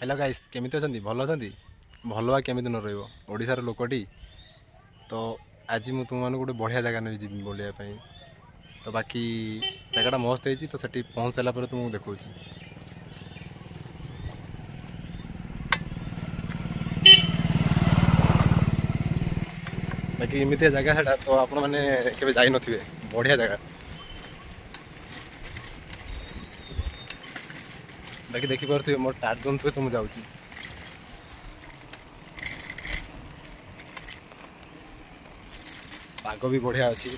Hello guys केमिति अछंती भल अछंती भल बा केमिति न रहइबो ओडिसार लोकटी तो आज मु तुम मानक गोटे बढ़िया जगह नहीं जी बोलिया पई तो बाकी जगहटा मस्त होती तो सेठी पहुँच सारा पर तुमको देखौछि बाकी एमितिया जगह सेटा तो आपण माने केबे जाई नथिबे बढ़िया जगह बाकी देखि पारथि मोर टार्जन सहित मु जाउछि पाग भी बढ़िया अछि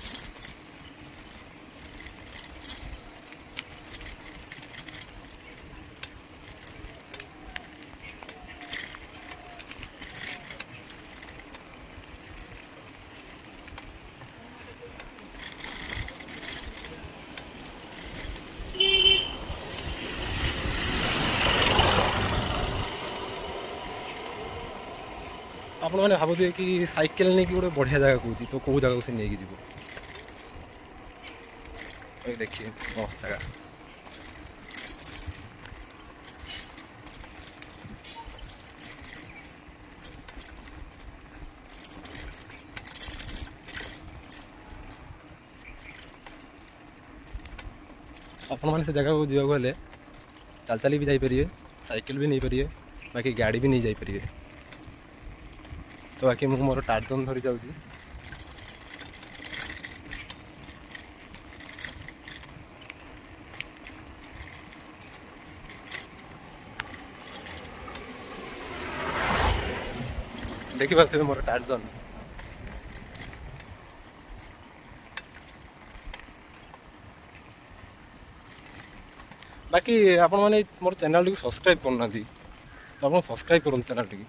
आपण माने भाबुथिबे कि साइकेल नै कि गोटे बढ़िया जगह कहूछि तो को जगह से नेकी जीवो ए देखिए मस्त जगह आपण माने से जगह को जीवा गले चल चली भी जाई परिए साइकिल भी नहीं परिए बाकी गाड़ी भी नहीं जाई परिए तो बाकी मु मोर टार्जन धरी जाउछि देखि पारथि मोर टार्जन बाकी आपण माने मोर चैनल टी सब्सक्राइब करना तो आप सब्सक्राइब करूँ चैनल टी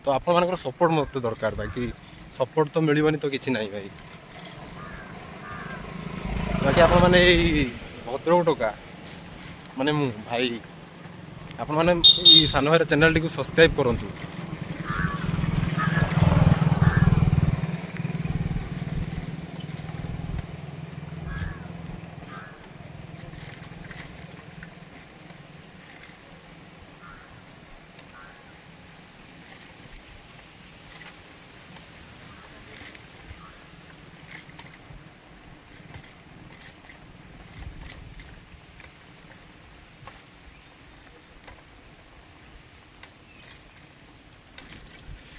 तो आपण मानकर सपोर्ट मत दरकार बाकी सपोर्ट तो मिलबनी तो किसी नहीं भाई बाकी आपण माने भद्रक टोका माने मु भाई आपण माने सान भाई चैनल टी सब्सक्राइब करूँ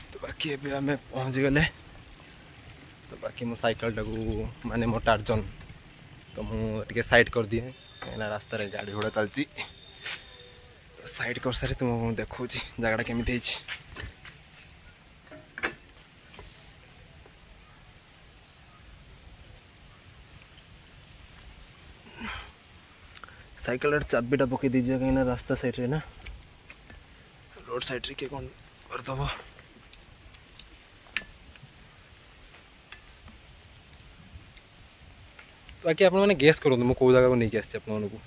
तो बाकी एबे आमे पहुँच गले तो बाकी मो साइकिल टाकू माने मो टार्जन तो मुझे साइड कर दिए कहीं रास्तार गाड़ी घोड़ा चलती तो साइड कर सारी तुम देखा जगह केमी साइकिल चाबीटा पकई दीजिए कहीं रास्ता साइड रे ना रोड साइड रे किए कौन करदब तो बाकी आपने गेस करूँ मुझे कौ जगह को नहीं आसी आपको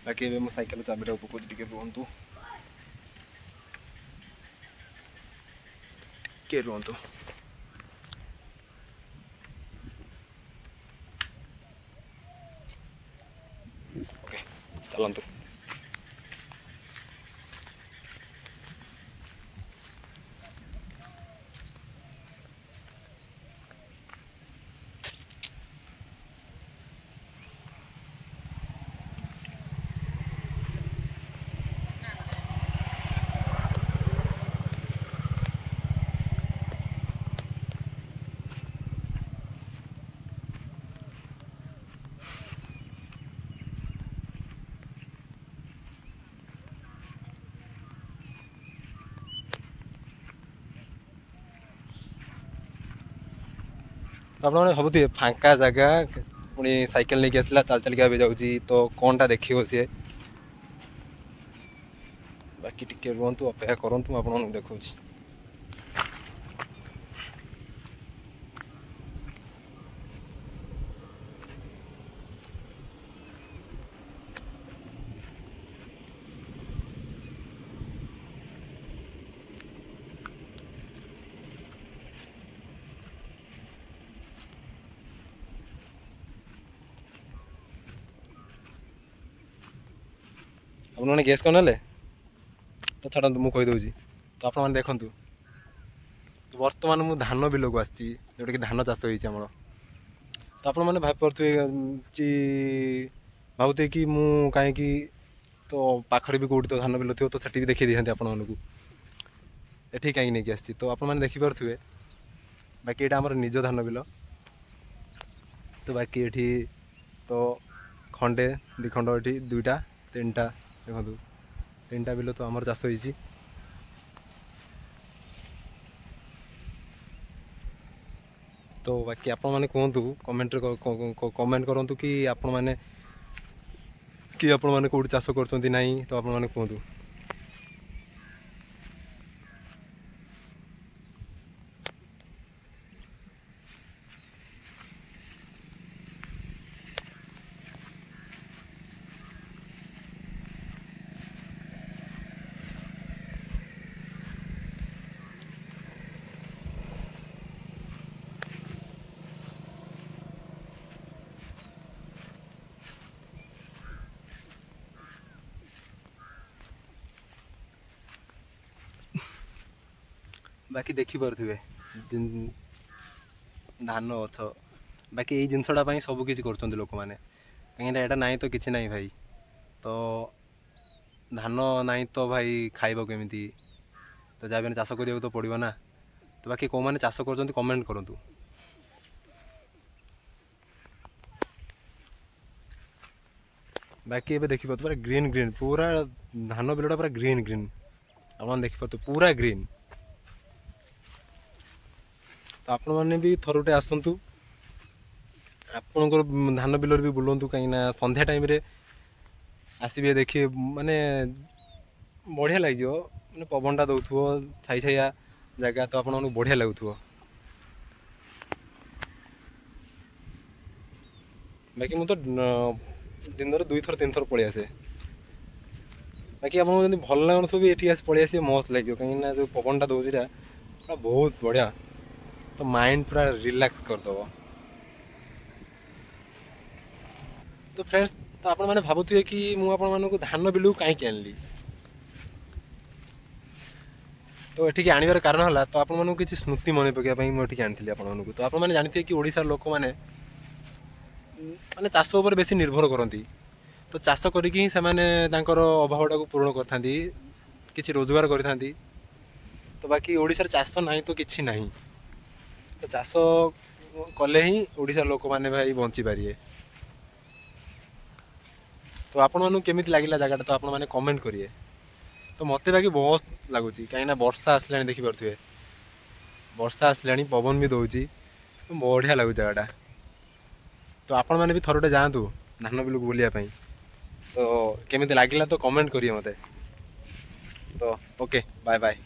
बाकी मो साइकेल चाबीटा पकड़ टे रुहतु किए रुहतु ओके चलतु तो आप भावुए फांका जगह पुणी साइकेल नहीं आसला चल चलिका जाऊँगी तो कौन टा देख सी बाकी टिके रुहतु अपेक्षा करूँ आप देखा ଆପଣମାନେ ଗେସ୍ କରିନେଲେ ତ ଛାଡ଼ନ୍ତୁ, ମୁଁ କହିଦେଉଛି। ତ ଆପଣମାନେ ଦେଖନ୍ତୁ, ବର୍ତ୍ତମାନ ମୁଁ ଧାନ ବିଲକୁ ଆସିଛି, ଯେଉଁଟାକି ଧାନ ଚାଷ ହେଇଛି ଆମର। ତ ଆପଣମାନେ ଭାବିପାରୁଥିବେ କି ଭାବୁଥିବେ କି ମୁଁ କାହିଁକି, ତ ପାଖରେ ବି କେଉଁଠି ତ ଧାନ ବିଲ ଥିବ, ତ ସେଠି ବି ଦେଖେଇ ଦେଇଥାନ୍ତି ଆପଣମାନଙ୍କୁ। ଏଠି କାହିଁକି ନେଇକି ଆସିଛି, ତ ଆପଣମାନେ ଦେଖିପାରୁଥିବେ, ବାକି ଏଇଟା ଆମର ନିଜ ଧାନ ବିଲ। ତ ବାକି ଏଠି ତ ଖଣ୍ଡେ ଦୁଇ ଖଣ୍ଡ, ଏଠି ଦୁଇଟା ତିନିଟା, ଦେଖନ୍ତୁ 3ଟା ବିଲ ତ ଆମର ଚାଷ ହେଇଛି। ତ ବାକି ଆପଣମାନେ କୁହନ୍ତୁ, କମେଣ୍ଟରେ କମେଣ୍ଟ କରନ୍ତୁ କି ଆପଣମାନେ କେଉଁଠି ଚାଷ କରୁଛନ୍ତି ନାହିଁ, ତ ଆପଣମାନେ କୁହନ୍ତୁ। ବାକି ଦେଖିପାରୁଥିବେ ଧାନ ଗଛ, ବାକି ଏଇ ଜିନିଷଟା ପାଇଁ ସବୁ କିଛି କରୁଛନ୍ତି ଲୋକମାନେ, କାହିଁକିନା ଏଇଟା ନାହିଁ ତ କିଛି ନାହିଁ ଭାଇ। ତ ଧାନ ନାହିଁ ତ ଭାଇ ଖାଇବ କେମିତି, ତ ଯାହା ବି ଚାଷ କରିବାକୁ ତ ପଡ଼ିବ ନା। ତ ବାକି କେଉଁମାନେ ଚାଷ କରୁଛନ୍ତି କମେଣ୍ଟ କରନ୍ତୁ। ବାକି ଏବେ ଦେଖିପାରୁଥିବେ ପୁରା ଗ୍ରୀନ୍ ଗ୍ରୀନ୍, ପୁରା ଧାନ ବିଲଟା ପୁରା ଗ୍ରୀନ୍ ଗ୍ରୀନ୍, ଆପଣ ଦେଖିପାରୁଥିବେ ପୁରା ଗ୍ରୀନ୍। ତ ଆପଣମାନେ ବି ଥରୁଟେ ଆସନ୍ତୁ, ଆପଣଙ୍କର ଧାନ ବିଲରେ ବି ବୁଲନ୍ତୁ, କାହିଁକିନା ସନ୍ଧ୍ୟା ଟାଇମ୍ରେ ଆସିବେ ଦେଖିବେ, ମାନେ ବଢ଼ିଆ ଲାଗିବ, ମାନେ ପବନଟା ଦେଉଥିବ, ଛାଇ ଛାଇଆ ଜାଗା, ତ ଆପଣମାନଙ୍କୁ ବଢ଼ିଆ ଲାଗୁଥିବ। ବାକି ମୁଁ ତ ଦିନରେ 2 ଥର 3 ଥର ପଳେଇ ଆସେ। ବାକି ଆପଣଙ୍କୁ ଯଦି ଭଲ ଲାଗୁନଥିବ ବି ଏଠି ଆସି ପଳେଇ ଆସିବେ, ମସ୍ତ ଲାଗିବ, କାହିଁକିନା ଯେଉଁ ପବନଟା ଦେଉଛି ଏଇଟା ପୁରା ବହୁତ ବଢ଼ିଆ, ତ ମାଇଣ୍ଡ ପୁରା ରିଲାକ୍ସ କରିଦେବ। ତ ଫ୍ରେଣ୍ଡସ୍, ତ ଆପଣମାନେ ଭାବୁଥିବେ କି ମୁଁ ଆପଣମାନଙ୍କୁ ଧାନ ବିଲକୁ କାହିଁକି ଆଣିଲି। ତ ଏଠିକି ଆଣିବାର କାରଣ ହେଲା, ତ ଆପଣମାନଙ୍କୁ କିଛି ସ୍ମୃତି ମନେ ପକାଇବା ପାଇଁ ମୁଁ ଏଠିକି ଆଣିଥିଲି ଆପଣମାନଙ୍କୁ। ତ ଆପଣମାନେ ଜାଣିଥିବେ କି ଓଡ଼ିଶାର ଲୋକମାନେ ମାନେ ଚାଷ ଉପରେ ବେଶୀ ନିର୍ଭର କରନ୍ତି। ତ ଚାଷ କରିକି ହିଁ ସେମାନେ ତାଙ୍କର ଅଭାବଟାକୁ ପୂରଣ କରିଥାନ୍ତି, କିଛି ରୋଜଗାର କରିଥାନ୍ତି। ତ ବାକି ଓଡ଼ିଶାରେ ଚାଷ ନାହିଁ ତ କିଛି ନାହିଁ, ତ ଚାଷ କଲେ ହିଁ ଓଡ଼ିଶାର ଲୋକମାନେ ଭାଇ ବଞ୍ଚିପାରିବେ। ତ ଆପଣମାନଙ୍କୁ କେମିତି ଲାଗିଲା ଜାଗାଟା, ତ ଆପଣମାନେ କମେଣ୍ଟ କରିବେ। ତ ମୋତେ ବାକି ବହୁତ ଲାଗୁଛି, କାହିଁକିନା ବର୍ଷା ଆସିଲାଣି, ଦେଖିପାରୁଥିବେ ବର୍ଷା ଆସିଲାଣି, ପବନ ବି ଦେଉଛି, ବଢ଼ିଆ ଲାଗୁଛି ଜାଗାଟା। ତ ଆପଣମାନେ ବି ଥରୁଟେ ଯାଆନ୍ତୁ ଧାନ ବିଲକୁ ବୁଲିବା ପାଇଁ। ତ କେମିତି ଲାଗିଲା ତ କମେଣ୍ଟ କରିବେ ମୋତେ। ତ ଓକେ, ବାଏ ବାଏ।